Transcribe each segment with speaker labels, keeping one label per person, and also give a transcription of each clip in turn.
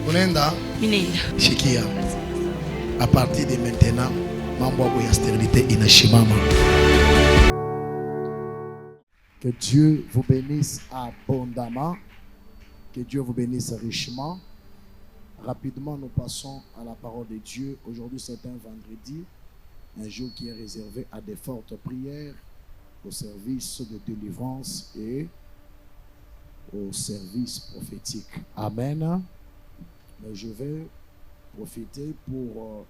Speaker 1: Unenda?
Speaker 2: Minenda.
Speaker 1: Shikia. À partir de maintenant, mambo ya stérilité inashimama. Que Dieu vous bénisse abondamment. Que Dieu vous bénisse richement. Rapidement, nous passons à la parole de Dieu. Aujourd'hui, c'est un vendredi, un jour qui est réservé à des fortes prières, au service de délivrance et au service prophétique. Amen. Mais je vais profiter pour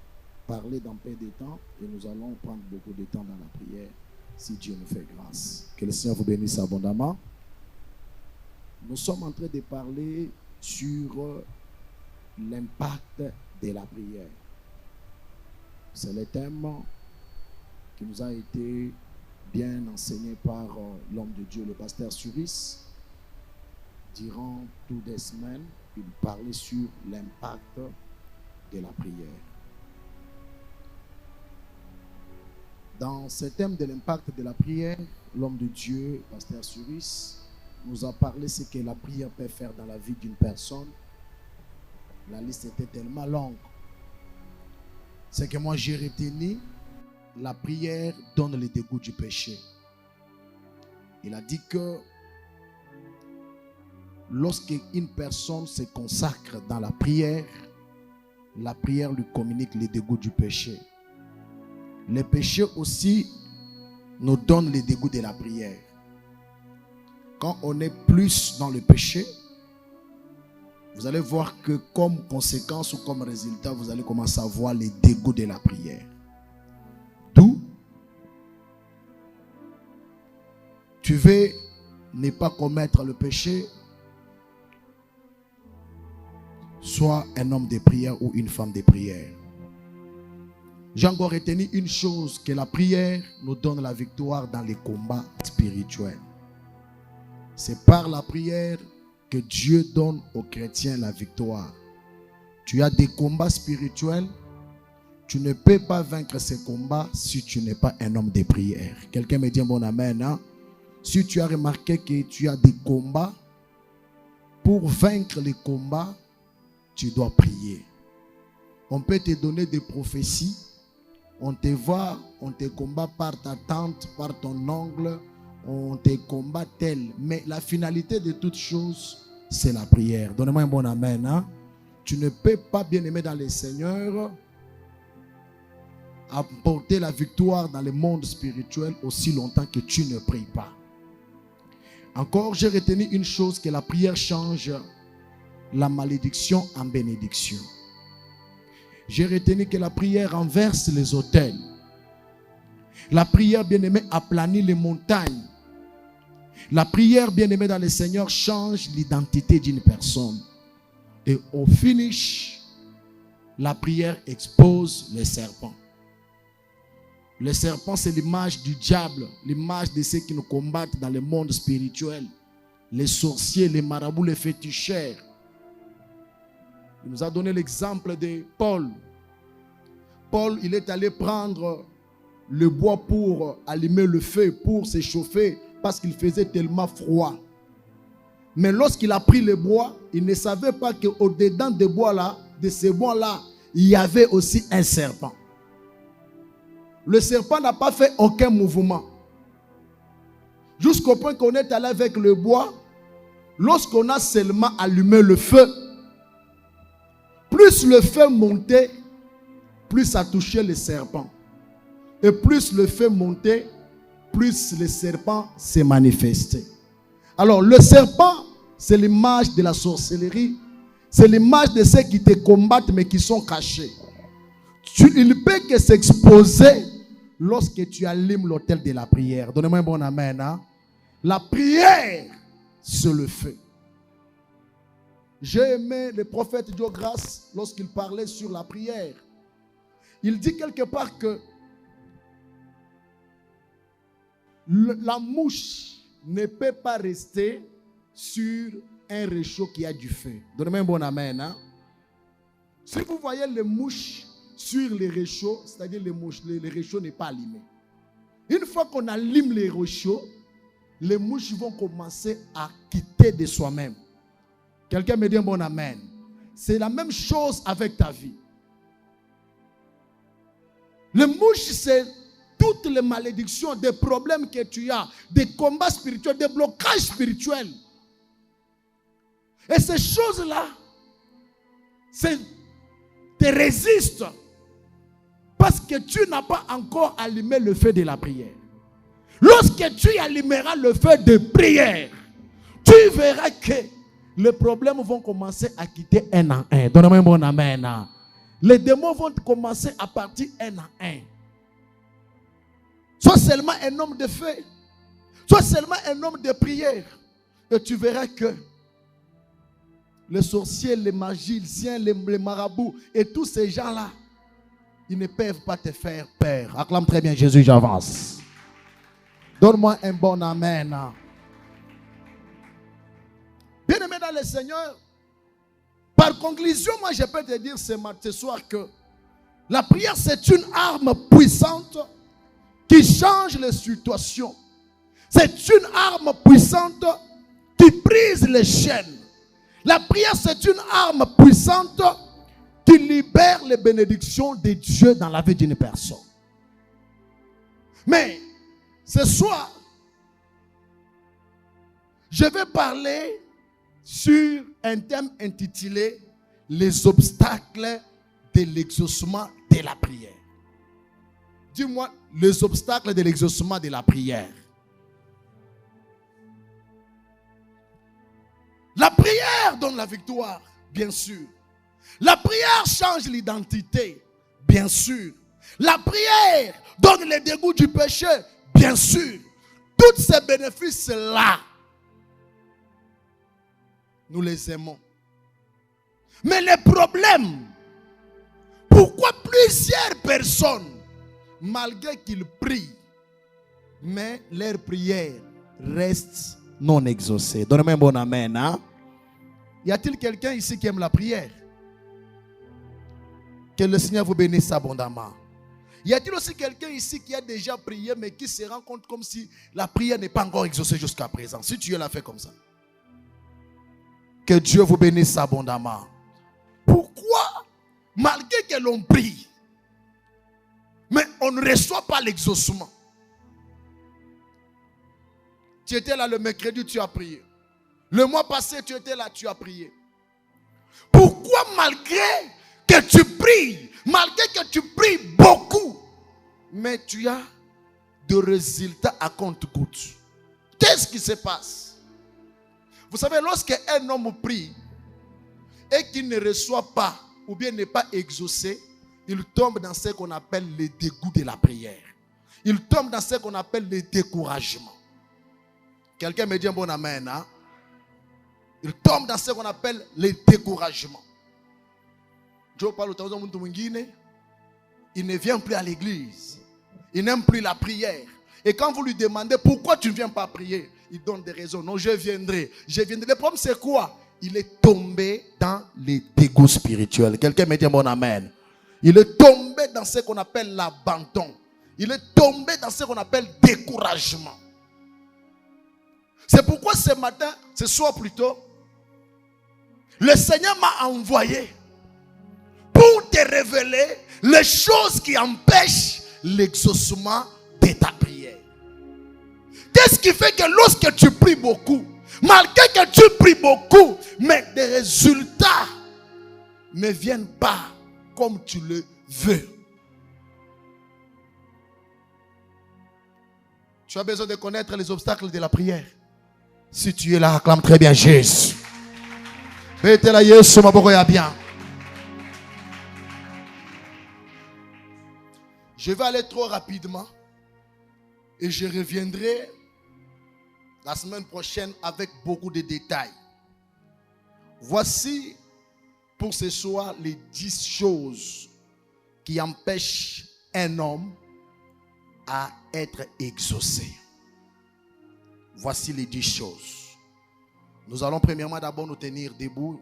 Speaker 1: parler d'un peu de temps et nous allons prendre beaucoup de temps dans la prière si Dieu nous fait grâce. Que le Seigneur vous bénisse abondamment. Nous sommes en train de parler sur l'impact de la prière. C'est le thème qui nous a été bien enseigné par l'homme de Dieu, le pasteur Suris. Durant toutes les semaines, il parlait sur l'impact de la prière. Dans ce thème de l'impact de la prière, l'homme de Dieu, pasteur Suris, nous a parlé de ce que la prière peut faire dans la vie d'une personne. La liste était tellement longue. C'est que moi j'ai retenu, la prière donne le dégoût du péché. Il a dit que lorsque une personne se consacre dans la prière lui communique le dégoût du péché. Le péché aussi nous donne le dégoût de la prière. Quand on est plus dans le péché, vous allez voir que comme conséquence ou comme résultat, vous allez commencer à voir les dégoûts de la prière. D'où tu veux ne pas commettre le péché, sois un homme de prière ou une femme de prière. J'ai encore retenu une chose, que la prière nous donne la victoire dans les combats spirituels. C'est par la prière que Dieu donne aux chrétiens la victoire. Tu as des combats spirituels, tu ne peux pas vaincre ces combats si tu n'es pas un homme de prière. Quelqu'un me dit un bon amen. Hein? Si tu as remarqué que tu as des combats, pour vaincre les combats, tu dois prier. On peut te donner des prophéties, on te voit, on te combat par ta tante, par ton oncle, on te combat tel. Mais la finalité de toutes choses, c'est la prière. Donnez-moi un bon amen. Hein? Tu ne peux pas, bien aimé dans le Seigneur, apporter la victoire dans le monde spirituel aussi longtemps que tu ne pries pas. Encore, j'ai retenu une chose, que la prière change la malédiction en bénédiction. J'ai retenu que la prière renverse les autels. La prière, bien-aimée, aplanit les montagnes. La prière, bien-aimée dans le Seigneur, change l'identité d'une personne. Et au finish, la prière expose les serpents. Le serpent, c'est l'image du diable, l'image de ceux qui nous combattent dans le monde spirituel. Les sorciers, les marabouts, les féticheurs. Il nous a donné l'exemple de Paul. Paul, il est allé prendre le bois pour allumer le feu, pour s'échauffer, parce qu'il faisait tellement froid. Mais lorsqu'il a pris le bois, il ne savait pas qu'au-dedans de ces bois-là, il y avait aussi un serpent. Le serpent n'a pas fait aucun mouvement. Jusqu'au point qu'on est allé avec le bois, lorsqu'on a seulement allumé le feu, plus le feu montait, plus ça touchait le serpent. Et plus le feu montait, plus le serpent s'est manifesté. Alors le serpent, c'est l'image de la sorcellerie. C'est l'image de ceux qui te combattent mais qui sont cachés. Il ne peut que s'exposer lorsque tu allumes l'autel de la prière. Donnez-moi un bon amen. Hein? La prière, c'est le feu. J'ai aimé le prophète Dieu grâce lorsqu'il parlait sur la prière. Il dit quelque part que la mouche ne peut pas rester sur un réchaud qui a du feu. Donnez-moi un bon amen. Hein? Si vous voyez les mouches sur les réchauds, c'est-à-dire les réchauds n'est pas allumé. Une fois qu'on allume les réchauds, les mouches vont commencer à quitter de soi-même. Quelqu'un me dit un bon amen. c'est la même chose avec ta vie. Le mouche, c'est toutes les malédictions, des problèmes que tu as, des combats spirituels, des blocages spirituels. Et ces choses-là, te résistent parce que tu n'as pas encore allumé le feu de la prière. Lorsque tu allumeras le feu de prière, tu verras que les problèmes vont commencer à quitter un à un. Donnez-moi un bon amen. Les démons vont commencer à partir un à un. Sois seulement un homme de feu. Sois seulement un homme de prière. Et tu verras que les sorciers, les magiciens, les marabouts et tous ces gens-là, ils ne peuvent pas te faire peur. Acclame très bien Jésus, j'avance. Donne-moi un bon amen. Bien-aimé dans le Seigneur, par conclusion, moi je peux te dire ce soir que la prière c'est une arme puissante qui change les situations. C'est une arme puissante qui brise les chaînes. La prière c'est une arme puissante qui libère les bénédictions de Dieu dans la vie d'une personne. Mais ce soir, je vais parler sur un thème intitulé « Les obstacles de l'exaucement de la prière ». Dis-moi, les obstacles de l'exaucement de la prière. La prière donne la victoire, bien sûr. La prière change l'identité, bien sûr. La prière donne le dégoût du péché, bien sûr. Tous ces bénéfices-là, nous les aimons. Mais le problème, pourquoi plusieurs personnes, malgré qu'ils prient, mais leur prière reste non exaucée? Donnez-moi un bon amen. Hein? Y a-t-il quelqu'un ici qui aime la prière? Que le Seigneur vous bénisse abondamment. Y a-t-il aussi quelqu'un ici qui a déjà prié mais qui se rend compte comme si la prière n'est pas encore exaucée jusqu'à présent? Si tu l'as fait comme ça. Que Dieu vous bénisse abondamment. Pourquoi, malgré que l'on prie, mais on ne reçoit pas l'exaucement? Tu étais là le mercredi, tu as prié. Le mois passé, tu étais là, tu as prié. Pourquoi malgré que tu pries, malgré que tu pries beaucoup, mais tu as de résultats à compte-gouttes? Qu'est-ce qui se passe? Vous savez, lorsque un homme prie et qu'il ne reçoit pas ou bien n'est pas exaucé, il tombe dans ce qu'on appelle le dégoût de la prière. Il tombe dans ce qu'on appelle le découragement. Quelqu'un me dit un bon amen. Hein? Il tombe dans ce qu'on appelle le découragement. Dieu parle au monde, il ne vient plus à l'église. Il n'aime plus la prière. Et quand vous lui demandez pourquoi tu ne viens pas prier, il donne des raisons. Non, je viendrai. Le problème c'est quoi? Il est tombé dans les dégoûts spirituels. Quelqu'un me dit un bon amen. Il est tombé dans ce qu'on appelle l'abandon. Il est tombé dans ce qu'on appelle découragement. C'est pourquoi ce matin, ce soir plutôt, le Seigneur m'a envoyé pour te révéler les choses qui empêchent l'exaucement de ta prière. Qu'est-ce qui fait que lorsque tu pries beaucoup, malgré que tu pries beaucoup, mais des résultats ne viennent pas comme tu le veux? Tu as besoin de connaître les obstacles de la prière. Si tu es là, acclame très bien Jésus. Faites-la Yesu maboko ya bien. Je vais aller trop rapidement et je reviendrai la semaine prochaine avec beaucoup de détails. Voici pour ce soir les 10 choses qui empêchent un homme à être exaucé. Voici les 10 choses. Nous allons premièrement d'abord nous tenir debout,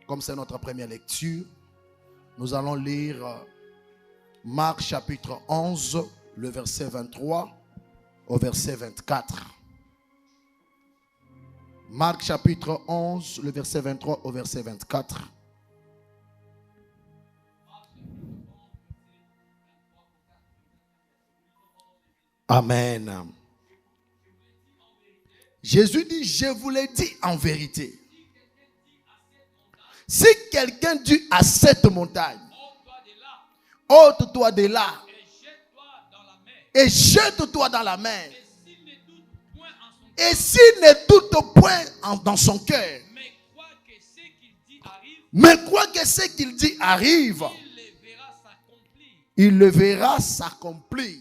Speaker 1: comme c'est notre première lecture. Nous allons lire Marc chapitre 11, le verset 23 au verset 24. Marc chapitre 11, le verset 23 au verset 24. Amen. Jésus dit, je vous l'ai dit en vérité. Si quelqu'un dit à cette montagne, ôte-toi de là et jette-toi dans la mer. Et s'il ne doute point dans son cœur, mais croit que ce qu'il dit arrive, il le verra s'accomplir.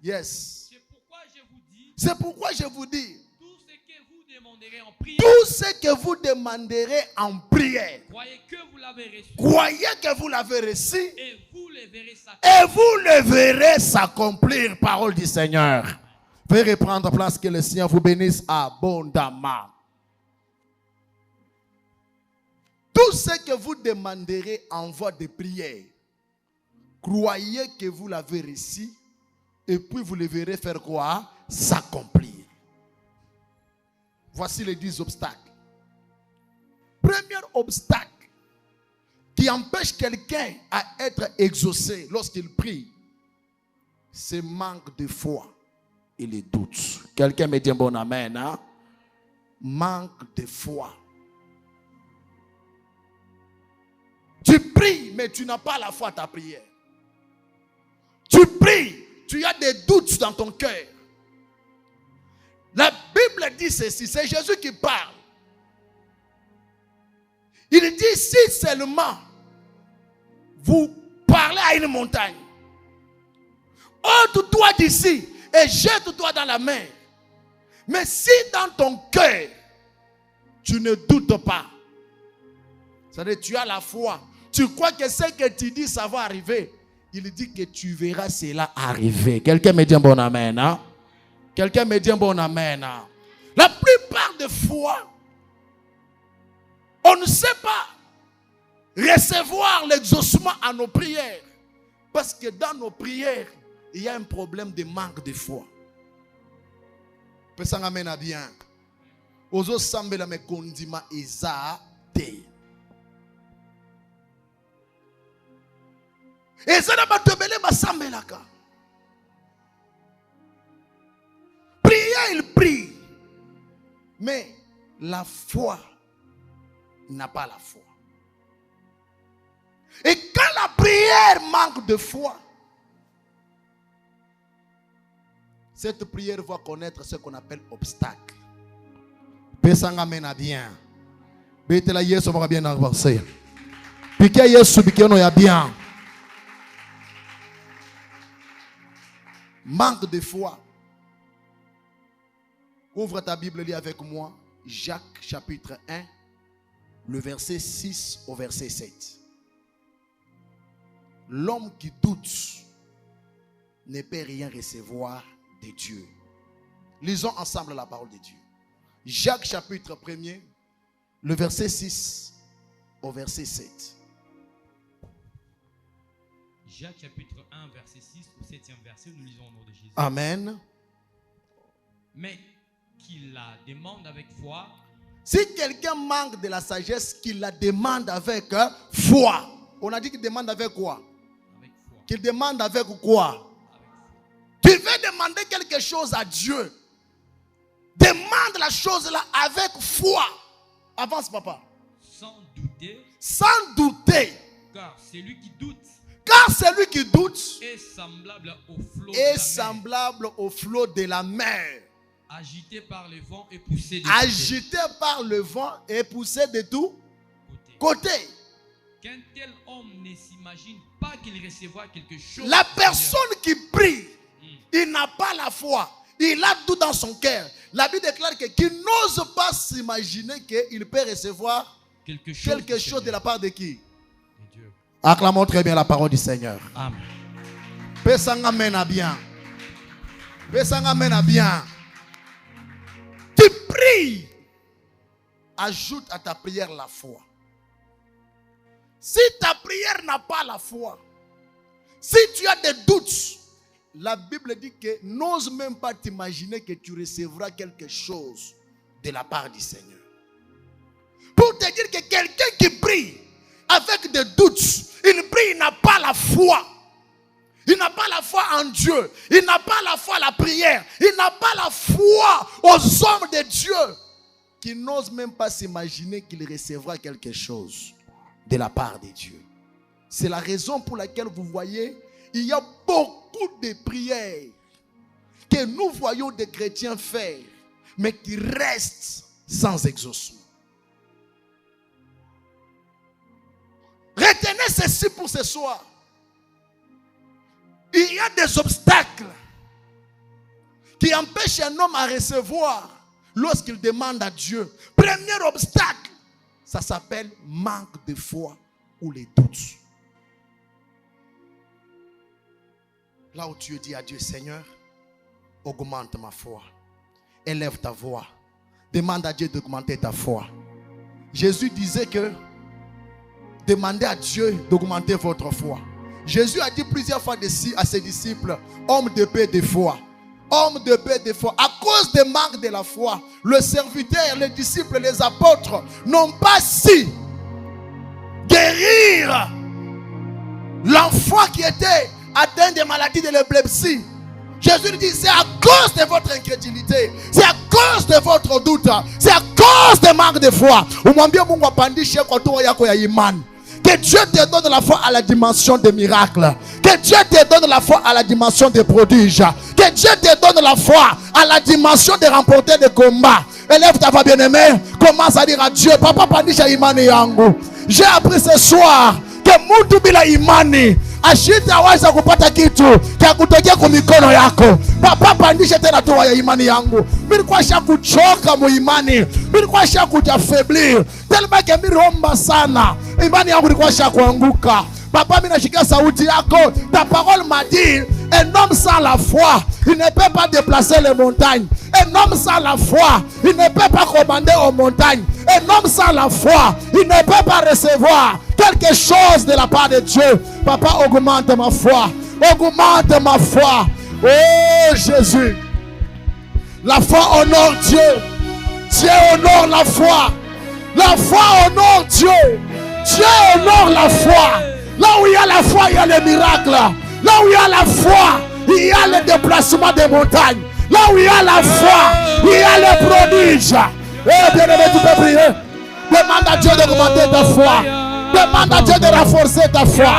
Speaker 1: Yes. C'est pourquoi je vous dis, tout ce que vous demanderez en prière, croyez que vous l'avez reçu et vous le verrez s'accomplir. Parole du Seigneur. Veuillez reprendre place, que le Seigneur vous bénisse abondamment. Tout ce que vous demanderez en voie de prière, croyez que vous l'avez reçu et puis vous le verrez faire quoi? S'accomplir. Voici les 10 obstacles. Premier obstacle qui empêche quelqu'un à être exaucé lorsqu'il prie, c'est manque de foi et les doutes. Quelqu'un me dit un bon amen. Hein? Manque de foi. Tu pries, mais tu n'as pas la foi à ta prière. Tu pries, tu as des doutes dans ton cœur. La Bible dit ceci, c'est Jésus qui parle. Il dit, si seulement vous parlez à une montagne, ôte-toi d'ici et jette-toi dans la mer. Mais si dans ton cœur, tu ne doutes pas, c'est-à-dire tu as la foi, tu crois que ce que tu dis, ça va arriver, il dit que tu verras cela arriver. Quelqu'un me dit un bon amen, hein? Quelqu'un me dit un bon amen. Hein? La plupart des fois, on ne sait pas recevoir l'exaucement à nos prières. Parce que dans nos prières, il y a un problème de manque de foi. Personne amène bien. Ozo sambela me kondima eza te. Eza na batobele basambelaka. Prier, il prie. Mais la foi n'a pas la foi. Et quand la prière manque de foi, cette prière va connaître ce qu'on appelle obstacle. Pesanga mena bien. Betela Yesu va bien avancer. Pique Yesu bikeno ya bien. Manque de foi. Ouvre ta Bible, lis avec moi. Jacques chapitre 1, le verset 6 au verset 7. L'homme qui doute ne peut rien recevoir de Dieu. Lisons ensemble la parole de Dieu. Jacques chapitre 1, le verset 6 au verset 7.
Speaker 2: Jacques chapitre 1, verset 6 au 7e verset, nous lisons au nom de Jésus.
Speaker 1: Amen.
Speaker 2: Mais qu'il la demande avec foi.
Speaker 1: Si quelqu'un manque de la sagesse, qu'il la demande avec foi. On a dit qu'il demande avec quoi?
Speaker 2: Avec foi.
Speaker 1: Qu'il demande avec quoi?
Speaker 2: Avec foi.
Speaker 1: Tu veux demander quelque chose à Dieu. Demande la chose là avec foi. Avance, papa.
Speaker 2: Sans douter.
Speaker 1: Sans douter.
Speaker 2: Car celui qui doute.
Speaker 1: Car celui qui doute
Speaker 2: est semblable au flot
Speaker 1: est
Speaker 2: de la
Speaker 1: semblable
Speaker 2: mer,
Speaker 1: au flot de la mer.
Speaker 2: agité par le vent et poussé de
Speaker 1: Agité par le vent et poussé de tout côté.
Speaker 2: Qu'un tel homme ne s'imagine pas qu'il recevra quelque chose.
Speaker 1: La personne qui prie, il n'a pas la foi. Il a tout dans son cœur. La Bible déclare qu'il n'ose pas s'imaginer qu'il peut recevoir quelque chose de la part de qui?
Speaker 2: De Dieu.
Speaker 1: Acclamons très bien la parole du Seigneur.
Speaker 2: Amen.
Speaker 1: Pesanga mena bien. Pesanga mena bien. Tu pries. Ajoute à ta prière la foi. Si ta prière n'a pas la foi, si tu as des doutes, la Bible dit que n'ose même pas t'imaginer que tu recevras quelque chose de la part du Seigneur. Pour te dire que quelqu'un qui prie avec des doutes, il prie, il n'a pas la foi. Il n'a pas la foi en Dieu. Il n'a pas la foi à la prière. Il n'a pas la foi aux hommes de Dieu qui n'osent même pas s'imaginer qu'il recevra quelque chose de la part de Dieu. C'est la raison pour laquelle vous voyez, il y a beaucoup de prières que nous voyons des chrétiens faire, mais qui restent sans exaucement. Retenez ceci pour ce soir. Il y a des obstacles qui empêchent un homme à recevoir lorsqu'il demande à Dieu. Premier obstacle, ça s'appelle manque de foi ou les doutes. Là où tu dis à Dieu, Seigneur, augmente ma foi. Élève ta voix. Demande à Dieu d'augmenter ta foi. Jésus disait que demandez à Dieu d'augmenter votre foi. Jésus a dit plusieurs fois à ses disciples, hommes de paix de foi. Hommes de paix de foi. À cause des manques de la foi, le serviteur, les disciples, les apôtres n'ont pas su guérir l'enfant qui était atteint de maladies de l'épilepsie. Jésus lui dit, c'est à cause de votre incrédulité, c'est à cause de votre doute, c'est à cause des manques de foi. Que Dieu te donne la foi à la dimension des miracles. Que Dieu te donne la foi à la dimension des prodiges. Que Dieu te donne la foi à la dimension de remporter des combats. Élève ta voix bien-aimée. Commence à dire à Dieu, Papa pandisha imani yangu. J'ai appris ce soir que mtu bila imani ashitaweza kupata kitu cha kutokea kwa mikono yako. Papa pandisha tena toa ya imani yangu. Mimi nilikuwa shakuchoka mu imani. Mimi nilikuwa shakujafaiblir. Tellement que mimi romba sana. Imani yangu ilikuwa shakuanguka. Papa, mimi nashikia sauti yako. Ta parole m'a dit, un homme sans la foi, il ne peut pas déplacer les montagnes. Un homme sans la foi, il ne peut pas commander aux montagnes. Un homme sans la foi, il ne peut pas recevoir quelque chose de la part de Dieu. Papa, augmente ma foi. Augmente ma foi. Oh Jésus. La foi honore Dieu. Dieu honore la foi. La foi honore Dieu. Dieu honore la foi. Là où il y a la foi, il y a les miracles. Là où il y a la foi, il y a le déplacement des montagnes. Là où il y a la foi, il y a les prodiges. Eh bien aimé, tu peux prier. Demande à Dieu d'augmenter ta foi. Demande à Dieu de renforcer ta foi.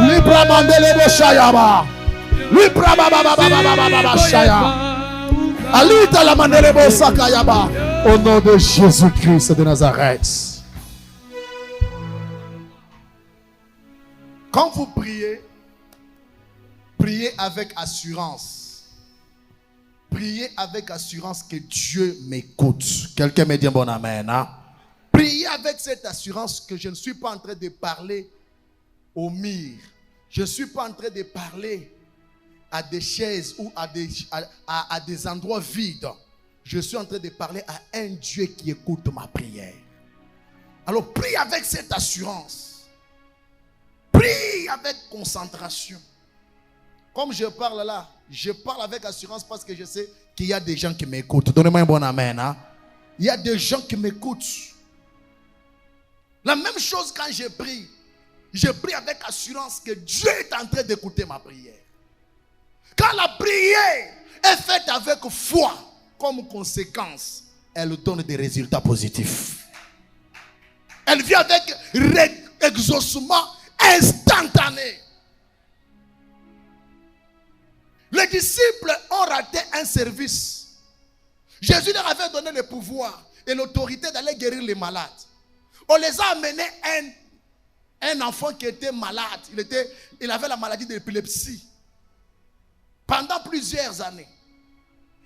Speaker 1: Libra mandele bo shayaba. Libra baba shaya. Alita la mandele bo sakayaba. Au nom de Jésus-Christ de Nazareth. Quand vous priez, priez avec assurance. Priez avec assurance que Dieu m'écoute. Quelqu'un me dit un bon amen. Hein? Priez avec cette assurance que je ne suis pas en train de parler au mur. Je ne suis pas en train de parler à des chaises ou à des endroits vides. Je suis en train de parler à un Dieu qui écoute ma prière. Alors prie avec cette assurance. Prie avec concentration. Comme je parle là, je parle avec assurance parce que je sais qu'il y a des gens qui m'écoutent. Donnez-moi un bon amen. Hein? Il y a des gens qui m'écoutent. La même chose quand je prie. Je prie avec assurance que Dieu est en train d'écouter ma prière. Quand la prière est faite avec foi, comme conséquence, elle donne des résultats positifs. Elle vient avec exaucement instantané. Les disciples ont raté un service. Jésus leur avait donné le pouvoir et l'autorité d'aller guérir les malades. On les a amenés un enfant qui était malade. Il avait la maladie de l'épilepsie. Pendant plusieurs années.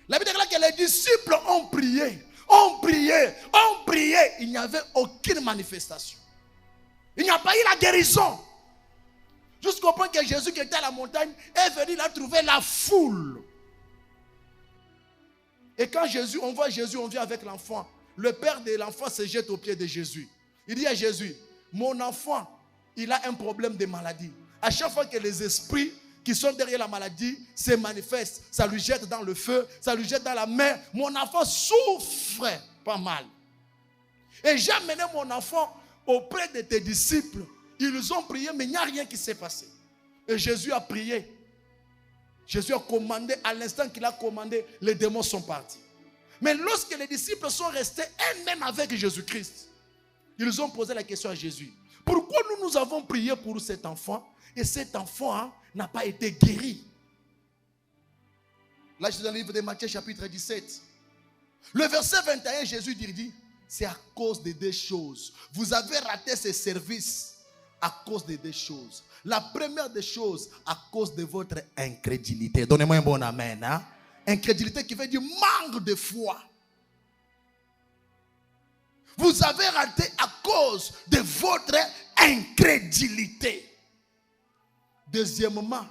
Speaker 1: La Bible déclare que les disciples ont prié. Il n'y avait aucune manifestation. Il n'y a pas eu la guérison. Jusqu'au point que Jésus qui était à la montagne est venu là trouver la foule. Et quand on voit Jésus, on vient avec l'enfant. Le père de l'enfant se jette aux pieds de Jésus. Il dit à Jésus, mon enfant, il a un problème de maladie. À chaque fois que les esprits qui sont derrière la maladie se manifestent, ça lui jette dans le feu, ça lui jette dans la mer. Mon enfant souffre pas mal. Et j'ai amené mon enfant auprès de tes disciples. Ils ont prié, mais il n'y a rien qui s'est passé. Et Jésus a prié. Jésus a commandé, à l'instant qu'il a commandé, les démons sont partis. Mais lorsque les disciples sont restés eux-mêmes avec Jésus-Christ, ils ont posé la question à Jésus. Pourquoi nous avons prié pour cet enfant et cet enfant n'a pas été guéri? Là, je suis dans le livre de Matthieu chapitre 17. Le verset 21, Jésus dit, c'est à cause de deux choses. Vous avez raté ce service à cause de deux choses. La première des choses, à cause de votre incrédulité. Donnez-moi un bon amen. Hein? Incrédulité qui veut dire manque de foi. Vous avez raté à cause de votre incrédulité. Deuxièmement,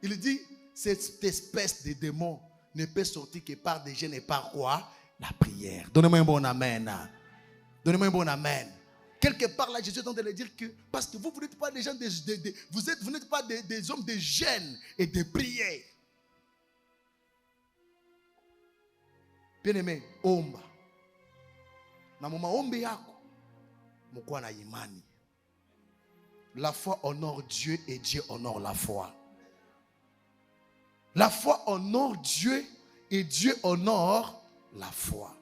Speaker 1: il dit, cette espèce de démon ne peut sortir que par des jeûnes et par quoi? La prière. Donnez-moi un bon amen. Donnez-moi un bon amen. Quelque part là, Jésus est en train de dire que parce que vous n'êtes pas des gens vous n'êtes pas des hommes de jeûne et de prière. Bien-aimé, omba. Na moma ombe yako, mukwa na imani. La foi honore Dieu et Dieu honore la foi. La foi honore Dieu et Dieu honore la foi.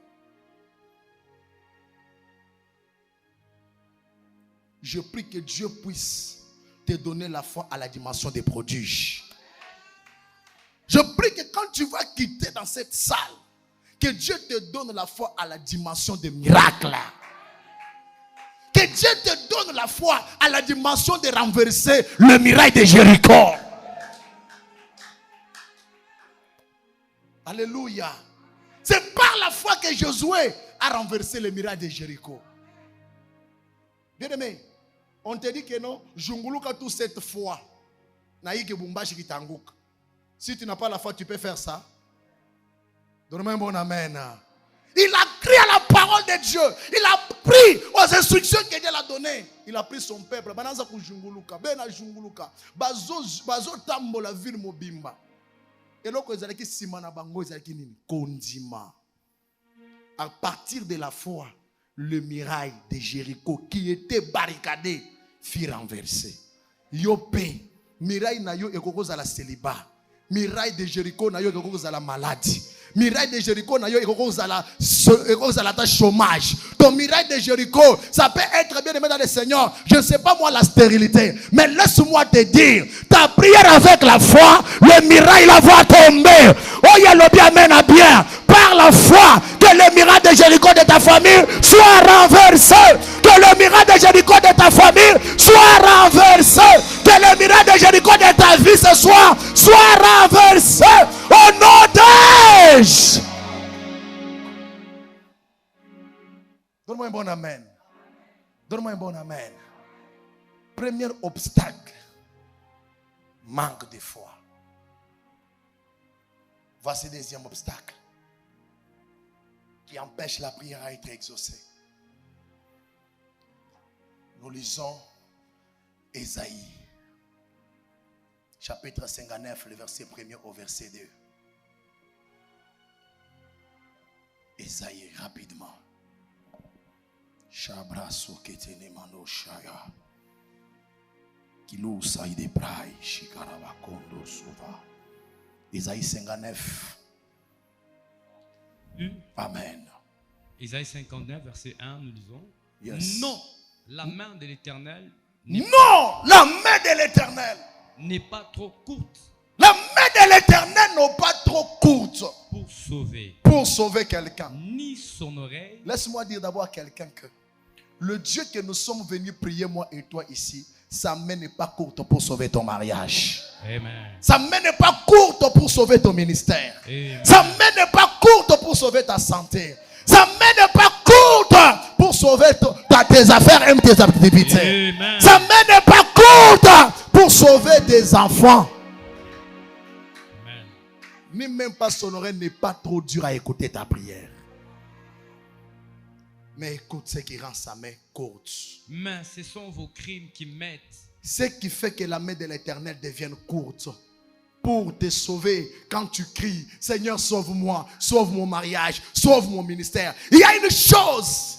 Speaker 1: Je prie que Dieu puisse te donner la foi à la dimension des prodiges. Je prie que quand tu vas quitter dans cette salle, que Dieu te donne la foi à la dimension des miracles. Que Dieu te donne la foi à la dimension de renverser le mirail de Jéricho. Alléluia. C'est par la foi que Josué a renversé le mirail de Jéricho. Bien aimé, on te dit que non, junguluka tout cette foi. Si tu n'as pas la foi, tu peux faire ça. Donne-moi un bon amen. Il a crié à la parole de Dieu. Il a pris aux instructions que Dieu l'a données. Il a pris son peuple. À partir de la foi, le mirail de Jéricho qui était barricadé fut renversé. Yopé, mirail na yo ekokoza la célibat. Mirail de Jéricho na yo ekokoza la maladie. Mirail de Jéricho na yo ekokoza la chômage. Ton mirail de Jéricho, ça peut être bien aimé dans le Seigneur. Je ne sais pas moi la stérilité, mais laisse-moi te dire, ta prière avec la foi, le mirail la va tomber. Oh, il y a le bien, amen à bien. Par la foi, que le miracle de Jéricho de ta famille soit renversé. Que le miracle de Jéricho de ta famille soit renversé. Que le miracle de Jéricho de ta vie ce soir soit renversé. Au nom de Jésus. Donne-moi un bon amen. Donne-moi un bon amen. Premier obstacle, manque de foi. Voici le deuxième obstacle qui empêche la prière à être exaucée. Nous lisons Ésaïe, chapitre 59, le verset 1er au verset 2. Ésaïe, rapidement. Shabraso ketene mando shaya. Kilou saïde prai shikaraba kondo suva. Ésaïe 59. Amen.
Speaker 2: Ésaïe 59, verset 1, nous lisons.
Speaker 1: Yes.
Speaker 2: Non, la main de l'Éternel
Speaker 1: la main de l'Éternel
Speaker 2: n'est pas trop courte.
Speaker 1: La main de l'Éternel n'est pas trop courte pour sauver quelqu'un.
Speaker 2: Ni son oreille.
Speaker 1: Laisse-moi dire d'abord à quelqu'un que le Dieu que nous sommes venus prier, moi et toi ici, sa main n'est pas courte pour sauver ton mariage.
Speaker 2: Amen.
Speaker 1: Sa main n'est pas courte pour sauver ton ministère.
Speaker 2: Amen.
Speaker 1: Sa main n'est pas courte pour sauver ta santé. Sa main n'est pas courte pour sauver tes affaires et tes activités.
Speaker 2: Amen.
Speaker 1: Sa main n'est pas courte pour sauver des enfants.
Speaker 2: Amen.
Speaker 1: Ni même pas son oreille n'est pas trop dur à écouter ta prière. Mais écoute ce qui rend sa main courte.
Speaker 2: Mais ce sont vos crimes qui mettent.
Speaker 1: Ce qui fait que la main de l'Éternel devienne courte pour te sauver quand tu cries, Seigneur, sauve-moi, sauve mon mariage, sauve mon ministère. Il y a une chose.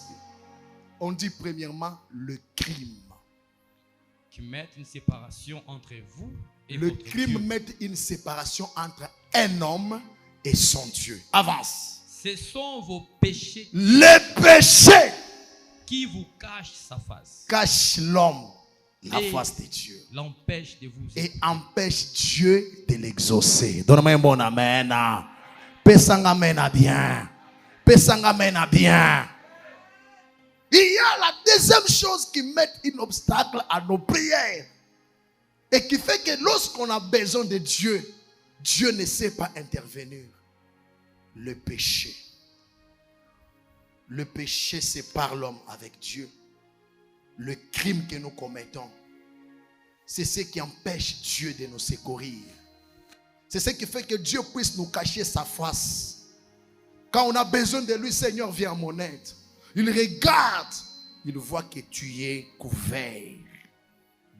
Speaker 1: On dit premièrement le crime
Speaker 2: qui met une séparation entre vous et
Speaker 1: Le
Speaker 2: votre
Speaker 1: crime
Speaker 2: Dieu.
Speaker 1: met une séparation entre un homme et son Dieu. Avance.
Speaker 2: Ce sont vos péchés
Speaker 1: Les péchés
Speaker 2: qui vous cachent sa face,
Speaker 1: cachent l'homme la
Speaker 2: Et-
Speaker 1: face de Dieu
Speaker 2: l'empêchent de vous
Speaker 1: et
Speaker 2: écouter.
Speaker 1: empêchent Dieu de l'exaucer. Donne-moi un bon amen. Pesanga mena bien. Pesanga mena bien. Il y a la deuxième chose qui met un obstacle à nos prières et qui fait que lorsqu'on a besoin de Dieu, Dieu ne sait pas intervenir. Le péché. Le péché sépare l'homme avec Dieu. Le crime que nous commettons, c'est ce qui empêche Dieu de nous secourir. C'est ce qui fait que Dieu puisse nous cacher sa face. Quand on a besoin de lui, Seigneur, viens à mon aide. Il regarde, il voit que tu es couvert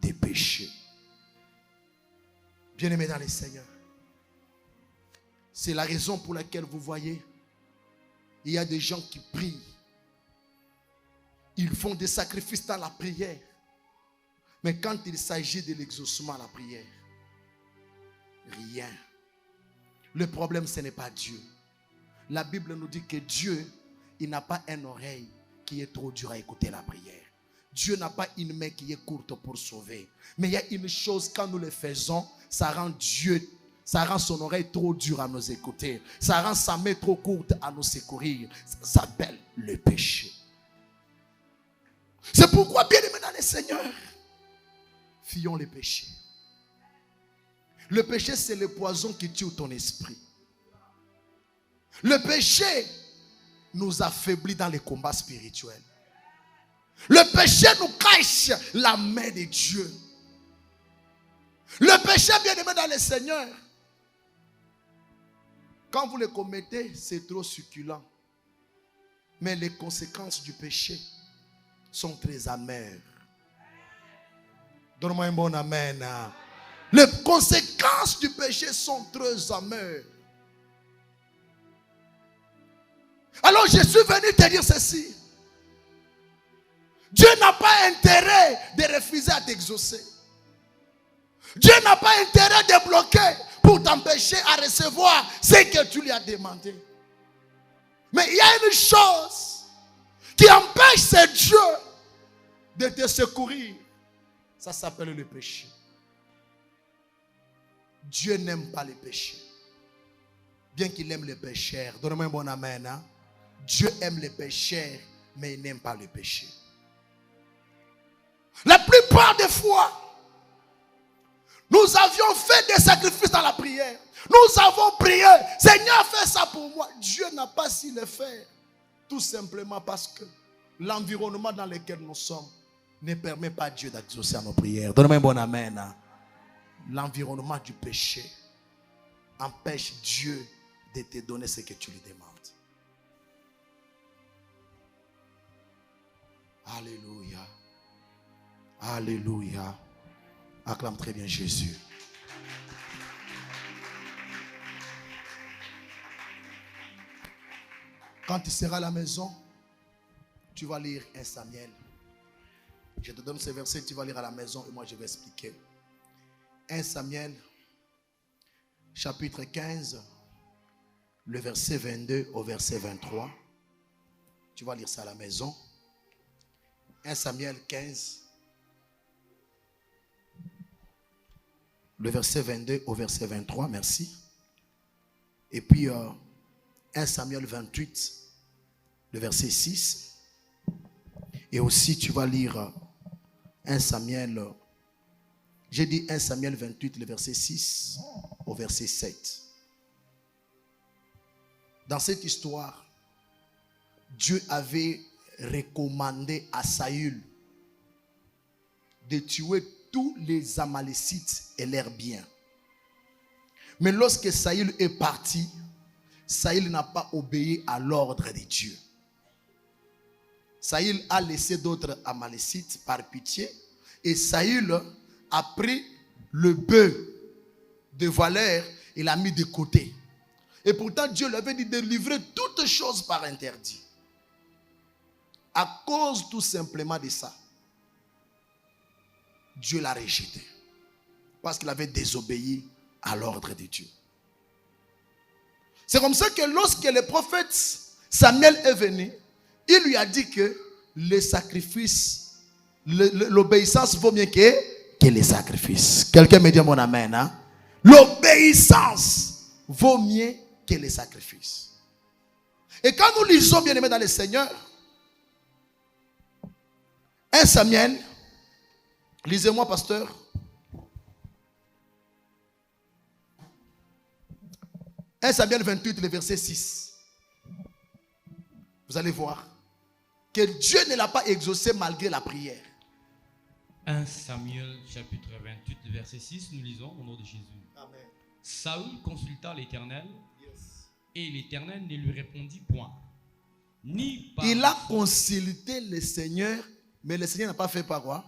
Speaker 1: des péchés. Bien-aimés dans le Seigneur, c'est la raison pour laquelle vous voyez, il y a des gens qui prient. Ils font des sacrifices dans la prière. Mais quand il s'agit de l'exaucement à la prière, rien. Le problème, ce n'est pas Dieu. La Bible nous dit que Dieu, il n'a pas une oreille qui est trop dure à écouter la prière. Dieu n'a pas une main qui est courte pour sauver. Mais il y a une chose, quand nous le faisons, ça rend Dieu, ça rend son oreille trop dure à nous écouter. Ça rend sa main trop courte à nous secourir. Ça s'appelle le péché. C'est pourquoi, bien aimé dans le Seigneur, fuyons les péchés. Le péché, c'est le poison qui tue ton esprit. Le péché nous affaiblit dans les combats spirituels. Le péché nous cache la main de Dieu. Le péché, bien aimé dans le Seigneur, quand vous le commettez, c'est trop succulent. Mais les conséquences du péché sont très amères. Donne-moi un bon amen. Les conséquences du péché sont très amères. Alors je suis venu te dire ceci. Dieu n'a pas intérêt de refuser à t'exaucer. Dieu n'a pas intérêt de bloquer pour t'empêcher à recevoir ce que tu lui as demandé. Mais il y a une chose qui empêche ce Dieu de te secourir. Ça s'appelle le péché. Dieu n'aime pas les péchés. Bien qu'il aime les pécheurs. Donne-moi un bon amen. Hein? Dieu aime les pécheurs, mais il n'aime pas le péché. La plupart des fois, nous avions fait des sacrifices dans la prière. Nous avons prié. Seigneur, fais ça pour moi. Dieu n'a pas su le faire. Tout simplement parce que l'environnement dans lequel nous sommes ne permet pas à Dieu d'exaucer à nos prières. Donne-moi un bon amen. Hein? L'environnement du péché empêche Dieu de te donner ce que tu lui demandes. Alléluia. Alléluia. Acclame très bien Jésus. Quand tu seras à la maison, tu vas lire 1 Samuel. Je te donne ce verset, tu vas lire à la maison et moi je vais expliquer. 1 Samuel, chapitre 15, le verset 22 au verset 23. Tu vas lire ça à la maison. 1 Samuel 15, le verset 22 au verset 23, merci. Et puis 1 Samuel 28, le verset 6. Et aussi tu vas lire 1 Samuel, j'ai dit 1 Samuel 28, le verset 6 au verset 7. Dans cette histoire, Dieu avait recommandé à Saül de tuer tous les Amalécites et leurs biens. Mais lorsque Saül est parti, Saül n'a pas obéi à l'ordre de Dieu. Saül a laissé d'autres Amalécites par pitié et Saül a pris le bœuf de valeur et l'a mis de côté. Et pourtant Dieu lui avait dit de livrer toutes choses par interdit. À cause tout simplement de ça, Dieu l'a rejeté. Parce qu'il avait désobéi à l'ordre de Dieu. C'est comme ça que lorsque le prophète Samuel est venu, il lui a dit que les sacrifices, l'obéissance vaut mieux que les sacrifices. Quelqu'un me dit mon amen. Hein? L'obéissance vaut mieux que les sacrifices. Et quand nous lisons, bien aimés dans le Seigneur, 1 Samuel, lisez-moi, pasteur. Samuel 28, le verset 6. Vous allez voir que Dieu ne l'a pas exaucé malgré la prière.
Speaker 2: 1 Samuel chapitre 28, le verset 6, nous lisons au nom de Jésus.
Speaker 1: Amen.
Speaker 2: Saül consulta l'Éternel, et l'Éternel ne lui répondit point.
Speaker 1: Il a consulté le Seigneur, mais le Seigneur n'a pas fait par quoi?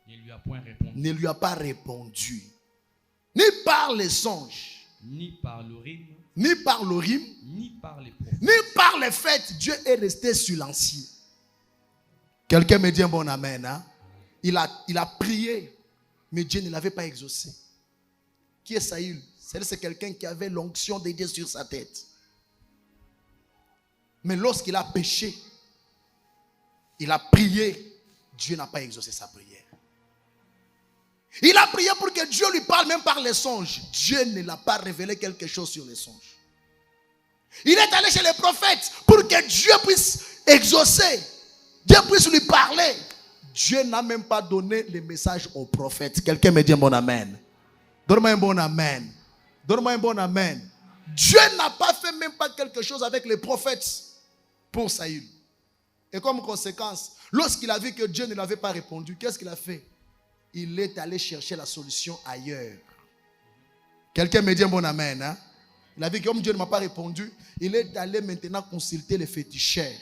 Speaker 2: Ne lui a point répondu.
Speaker 1: Ne lui a pas répondu. Ni par les songes.
Speaker 2: Ni par l'Urim.
Speaker 1: Ni par l'Urim.
Speaker 2: Ni par les prophètes.
Speaker 1: Ni par les fêtes. Dieu est resté silencieux. Quelqu'un me dit un bon amen. Hein? Il a prié, mais Dieu ne l'avait pas exaucé. Qui est Saül? C'est quelqu'un qui avait l'onction de Dieu sur sa tête. Mais lorsqu'il a péché, il a prié, Dieu n'a pas exaucé sa prière. Il a prié pour que Dieu lui parle même par les songes. Dieu ne l'a pas révélé quelque chose sur les songes. Il est allé chez les prophètes pour que Dieu puisse exaucer. Dieu puisse lui parler. Dieu n'a même pas donné le message aux prophètes. Quelqu'un me dit un bon amen. Donne-moi un bon amen. Donne-moi un bon amen. Dieu n'a pas fait même pas quelque chose avec les prophètes pour Saül. Et comme conséquence, lorsqu'il a vu que Dieu ne l'avait pas répondu, qu'est-ce qu'il a fait? Il est allé chercher la solution ailleurs. Quelqu'un me dit un bon amen. Hein? Il a vu que comme Dieu ne m'a pas répondu, il est allé maintenant consulter les féticheurs.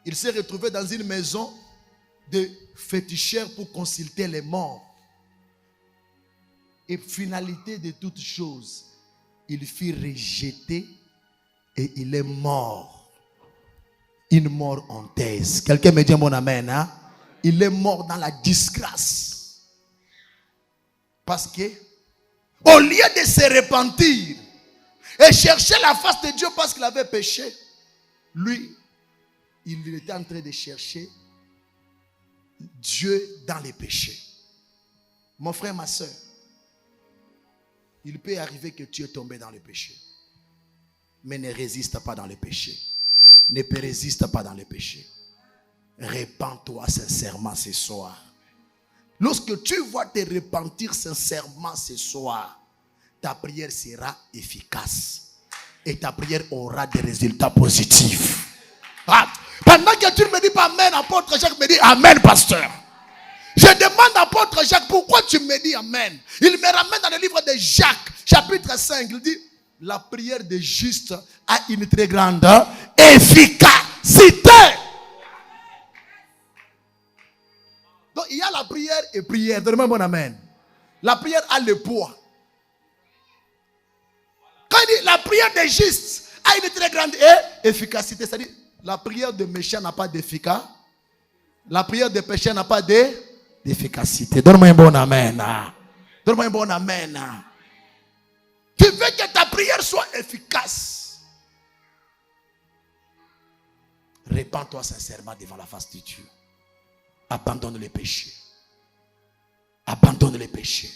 Speaker 1: Il s'est retrouvé dans une maison de féticheurs pour consulter les morts. Et finalité de toutes choses, il fut rejeté et il est mort. Une mort honteuse. Quelqu'un me dit un bon amen. Hein? Il est mort dans la disgrâce. Parce que, au lieu de se repentir et chercher la face de Dieu parce qu'il avait péché, lui, il était en train de chercher Dieu dans les péchés. Mon frère, ma soeur, il peut arriver que tu es tombé dans le péché. Mais ne résiste pas dans le péché. Ne résiste pas dans le péché. Répands-toi sincèrement ce soir. Lorsque tu vas te repentir sincèrement ce soir, ta prière sera efficace. Et ta prière aura des résultats positifs. Ah, pendant que tu ne me dis pas amen, apôtre Jacques me dit amen, pasteur. Je demande à apôtre Jacques, pourquoi tu me dis amen? Il me ramène dans le livre de Jacques, chapitre 5. Il dit, la prière des justes a une très grande efficacité. Donc il y a la prière et prière. Donnez-moi un bon amen. La prière a le poids. Quand il dit la prière des justes a une très grande efficacité, c'est-à-dire la prière de méchant n'a pas d'efficacité. La prière de péché n'a pas d'efficacité. Donne-moi un bon amen. Donne-moi un bon amen. Tu veux que ta prière soit efficace. Répands-toi sincèrement devant la face de Dieu. Abandonne les péchés. Abandonne les péchés.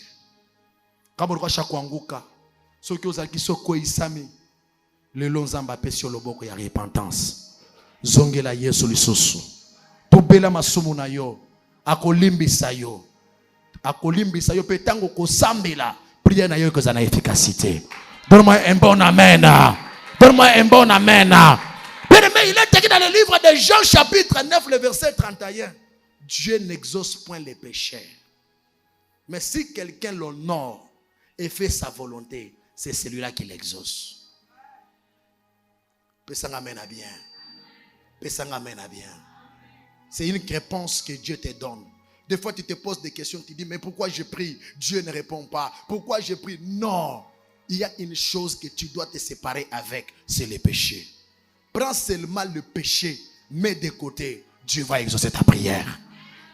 Speaker 1: Quand on voit chaque wanguka, ceux qui ont qui sont koisami, le lonzamba pesio loboko ya repentance. Zongela Yesu lisusu. Tobela masumu na yo. Akolimbisa yo. Akolimbisa yo petango kosambela. Prière na yo que ça a efficacité. Donne-moi un bon amen. Donne-moi un bon amen. Bien-aimé, il est écrit dans le livre de Jean chapitre 9, le verset 31. Dieu n'exauce point les pécheurs. Mais si quelqu'un l'honore et fait sa volonté, c'est celui-là qui l'exauce. Pesang amen à bien. Pesang amen à bien. C'est une réponse que Dieu te donne. Des fois, tu te poses des questions, tu dis, mais pourquoi je prie? Dieu ne répond pas. Pourquoi je prie? Non. Il y a une chose que tu dois te séparer avec, c'est le péché. Prends seulement le péché, mets de côté, Dieu va exaucer ta prière.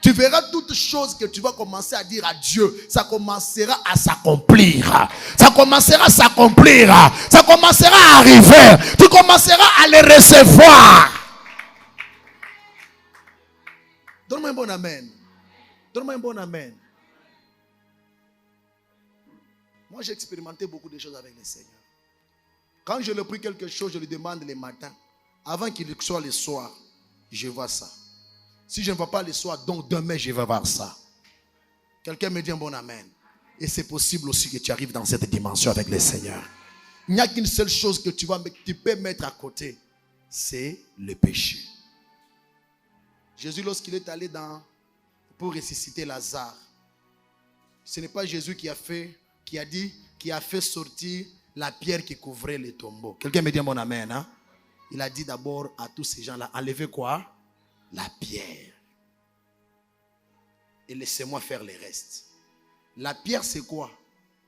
Speaker 1: tu verras toutes choses que tu vas commencer à dire à Dieu. Ça commencera à s'accomplir. Ça commencera à s'accomplir. Ça commencera à arriver. Tu commenceras à les recevoir. Donne-moi un bon amen. Donne-moi un bon amen. Moi, j'ai expérimenté beaucoup de choses avec le Seigneur. Quand je lui prie quelque chose, je lui demande le matin. Avant qu'il soit le soir, je vois ça. Si je ne vois pas le soir, donc demain, je vais voir ça. Quelqu'un me dit un bon amen. Et c'est possible aussi que tu arrives dans cette dimension avec le Seigneur. Il n'y a qu'une seule chose que tu peux mettre à côté. C'est le péché. Jésus, lorsqu'il est allé pour ressusciter Lazare, ce n'est pas Jésus qui a fait sortir la pierre qui couvrait le tombeau. Quelqu'un me dit mon amen. Hein? Il a dit d'abord à tous ces gens-là, enlevez quoi? La pierre. Et laissez-moi faire le reste. La pierre, c'est quoi?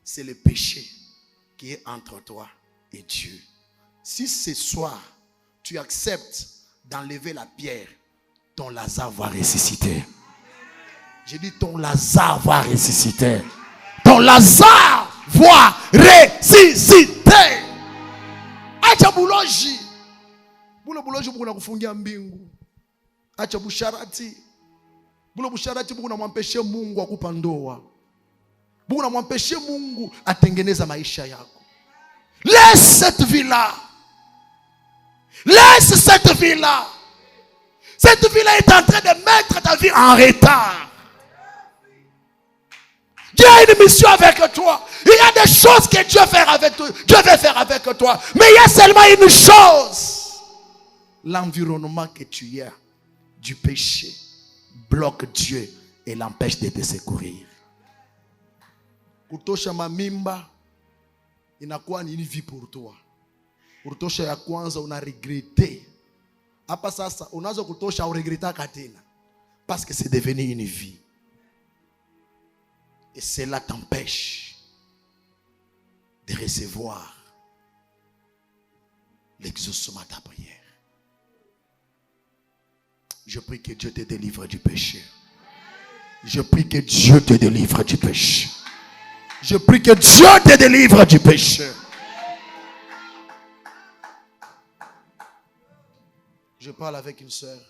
Speaker 1: C'est le péché qui est entre toi et Dieu. Si ce soir, tu acceptes d'enlever la pierre, ton Lazare va ressusciter. J'ai dit ton Lazare va ressusciter. Ton Lazare va ressusciter. Acha buloji. Buloji bukuna kufungia mbingu. Acha busharati. Busharati bukuna mwampeshe Mungu akupa ndoa. Bukuna mwampeshe Mungu atengeneza maisha yako. Laisse cette vie-là. Laisse cette vie-là. Cette vie-là est en train de mettre ta vie en retard. Dieu a une mission avec toi. Il y a des choses que Dieu veut faire avec toi. Dieu veut faire avec toi. Mais il y a seulement une chose. L'environnement que tu as du péché bloque Dieu et l'empêche de te secourir. Kutosha mamimba inakuwa ni une vie pour toi. Kutosha ya kwanza una regretter. Hapa sasa unaanza kutosha au regretter tena parce que c'est devenu une vie. Et cela t'empêche de recevoir l'exaucement de ta prière. Je prie que Dieu te délivre du péché. Je prie que Dieu te délivre du péché. Je prie que Dieu te délivre du péché. Je parle avec une sœur.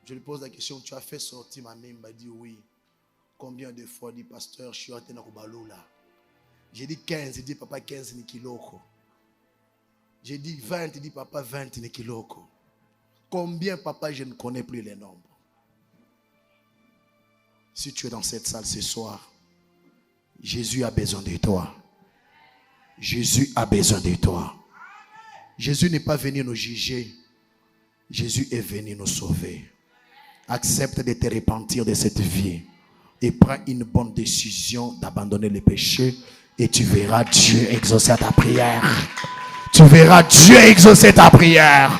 Speaker 1: Je lui pose la question, tu as fait sortir ma mère? Elle m'a dit oui. Combien de fois? Dit pasteur, je suis en train de là. J'ai dit 15, il dit papa 15 ni kiloko. J'ai dit 20, il dit papa 20 ni kiloko. Combien papa, je ne connais plus les nombres. Si tu es dans cette salle ce soir, Jésus a besoin de toi. Jésus a besoin de toi. Jésus n'est pas venu nous juger. Jésus est venu nous sauver. Accepte de te repentir de cette vie et prends une bonne décision d'abandonner le péché et tu verras Dieu exaucer ta prière. Tu verras Dieu exaucer ta prière.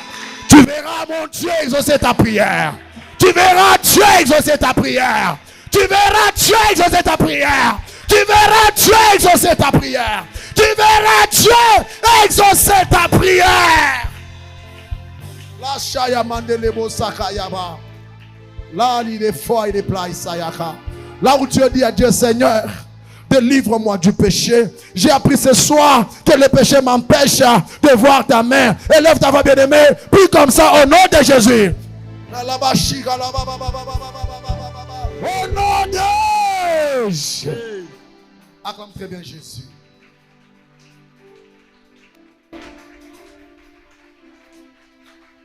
Speaker 1: Tu verras mon Dieu exaucer ta prière. Tu verras Dieu exaucer ta prière. Tu verras Dieu exaucer ta prière. Tu verras Dieu exaucer ta prière. Tu verras Dieu exaucer ta prière. La chaya mandelebo sakayaba. Là, il est fort, il est plat, Isayaka. Là où Dieu dit à Dieu, Seigneur, délivre-moi du péché. J'ai appris ce soir que le péché m'empêche de voir ta main. Élève ta voix bien-aimée. Puis comme ça, au nom de Jésus. Au nom de Jésus. Acclame très bien Jésus.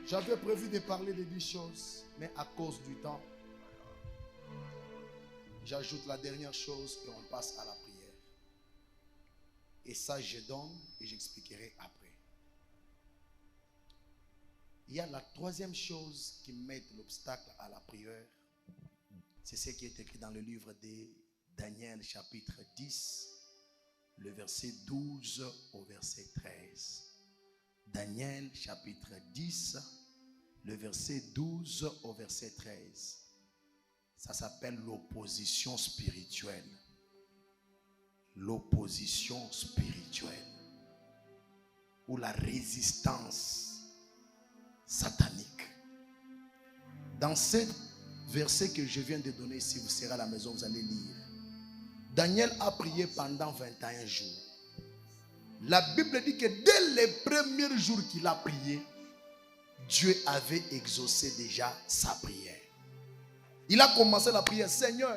Speaker 1: J'avais prévu de parler de 10 choses, mais à cause du temps, j'ajoute la dernière chose et on passe à la prière. Et ça, je donne et j'expliquerai après. Il y a la troisième chose qui met l'obstacle à la prière. C'est ce qui est écrit dans le livre de Daniel, chapitre 10, le verset 12 au verset 13. Daniel, chapitre 10, le verset 12 au verset 13. Ça s'appelle l'opposition spirituelle. L'opposition spirituelle. Ou la résistance satanique. Dans cette verset que je viens de donner, si vous serez à la maison, vous allez lire. Daniel a prié pendant 21 jours. La Bible dit que dès les premiers jours qu'il a prié, Dieu avait exaucé déjà sa prière. Il a commencé la prière. Seigneur,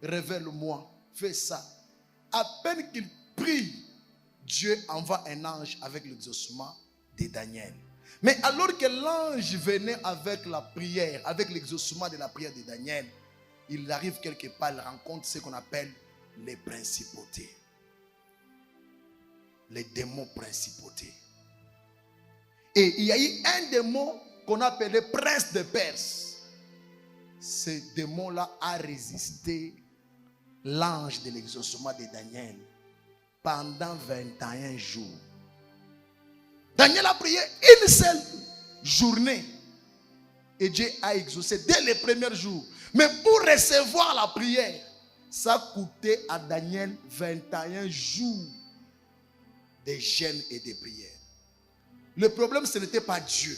Speaker 1: révèle-moi, fais ça. À peine qu'il prie, Dieu envoie un ange avec l'exaucement de Daniel. Mais alors que l'ange venait avec la prière, avec l'exaucement de la prière de Daniel, il arrive quelque part, il rencontre ce qu'on appelle les principautés. Les démons principautés. Et il y a eu un démon qu'on appelait prince de Perse. Ce démon-là a résisté l'ange de l'exaucement de Daniel pendant 21 jours. Daniel a prié une seule journée et Dieu a exaucé dès les premiers jours. Mais pour recevoir la prière, ça coûtait à Daniel 21 jours de jeûne et de prière. Le problème, ce n'était pas Dieu.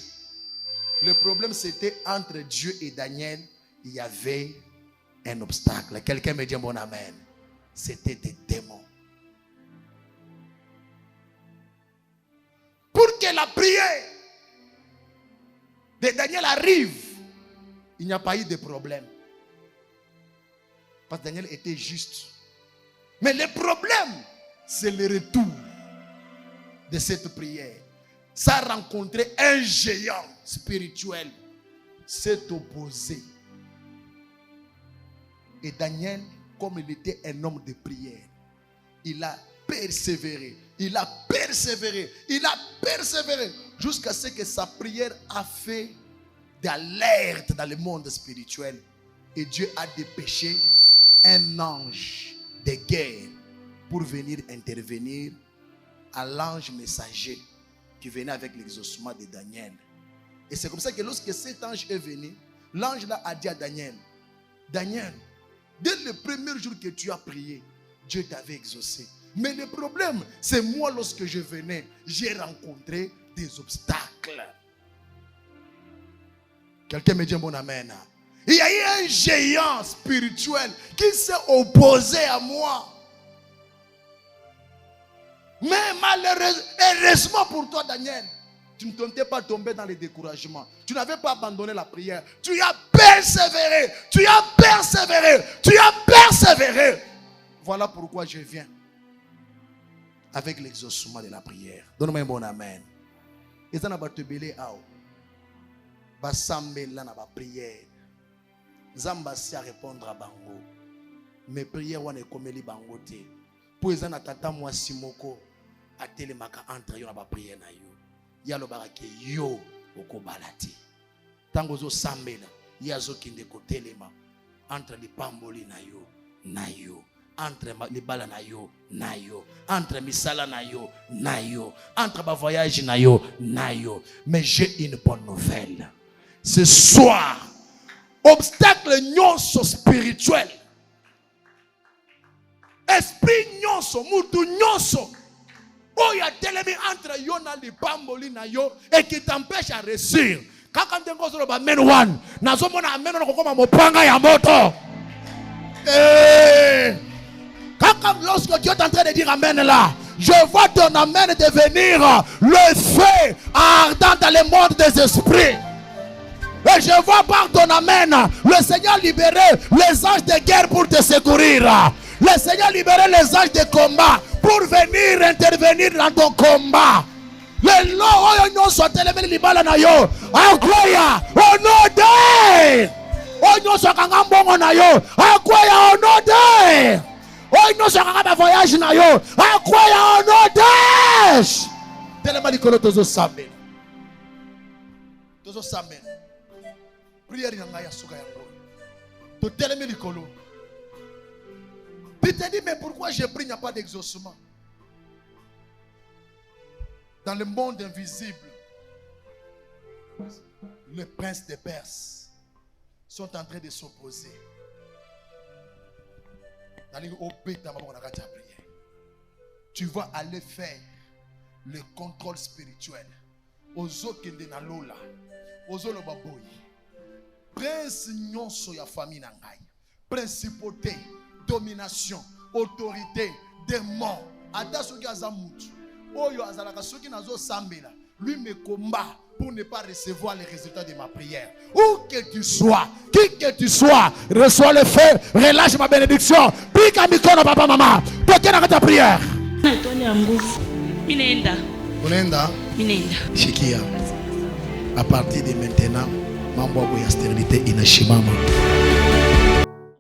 Speaker 1: Le problème, c'était entre Dieu et Daniel. Il y avait un obstacle. Quelqu'un me dit bon amen. C'était des démons. Pour que la prière de Daniel arrive, il n'y a pas eu de problème. Parce que Daniel était juste. Mais le problème, c'est le retour de cette prière. Ça a rencontré un géant spirituel. S'est opposé. Et Daniel, comme il était un homme de prière, il a persévéré. Il a persévéré. Il a persévéré. Jusqu'à ce que sa prière a fait d'alerte dans le monde spirituel. Et Dieu a dépêché un ange de guerre pour venir intervenir à l'ange messager qui venait avec l'exaucement de Daniel. Et c'est comme ça que lorsque cet ange est venu, l'ange là a dit à Daniel, Daniel, dès le premier jour que tu as prié, Dieu t'avait exaucé. Mais le problème, c'est moi lorsque je venais, j'ai rencontré des obstacles. Quelqu'un me dit bon amen. Il y a eu un géant spirituel qui s'est opposé à moi. Mais heureusement pour toi, Daniel, tu ne t'es pas tombé dans le découragement. Tu n'avais pas abandonné la prière. Tu as persévéré. Tu as persévéré. Tu as persévéré. Voilà pourquoi je viens avec l'exaucement de la prière. Donne-moi un bon amen. Et ça n'a pas te belé à basambela na ba prière. Zamba si à répondre à bango. Mes prières wana ekomeli bango te. Pour les na tata moi simoko atelemaka entre yo na ba prière na yo. Ya lo barake yo okobalati. Tango zo sambela ya zo kinde kotelema entre les pamboli na yo. Entre les balles na yo, entre misala na yo, entre ba voyage na yo. Mais j'ai une bonne nouvelle. Ce soir, obstacle nyonso spirituel, esprit nyonso, mutu nyonso, oh ya telemi entre yo na lipamboli na yo et qui t'empêche à réussir. Kaka ndengo zo ba men one, nazo mona amen na kokoma mopanga ya moto. Lorsque Dieu est en train de dire amen là, je vois ton amen devenir le feu ardent dans le monde des esprits. Et je vois par ton amen le Seigneur libérer les anges de guerre pour te secourir. Le Seigneur libérer les anges de combat pour venir intervenir dans ton combat. Le lot où soit tellement libala na yo. Akoya au nom de. Onyo soit kangambongo na yo. Akoya au nom de. Oh, non, je regarde voyage na yo. À quoi y a un otage? Tellement de colo tozo sambe. Tozo sambe. Prière na ngaya suka yango. To tellement de colo. Puis te dit mais pourquoi je prie, il n'y a pas d'exaucement? Dans le monde invisible, les princes de Perse sont en train de s'opposer. Tu vas aller faire le contrôle spirituel. Ozo kende na lola, ozo lo baboyi. prince nyonso ya famille na ngai, principauté, domination, autorité, démon, ata soki aza mutu oyo azalaka soki nazo sambela, lui me combat pour ne pas recevoir les résultats de ma prière. Où que tu sois, qui que tu sois, reçois le feu, relâche ma bénédiction. Pika mikono papa maman, tokena ta prière. Minenda. Shikia. À partir de maintenant, mambo ya stérilité inashimama.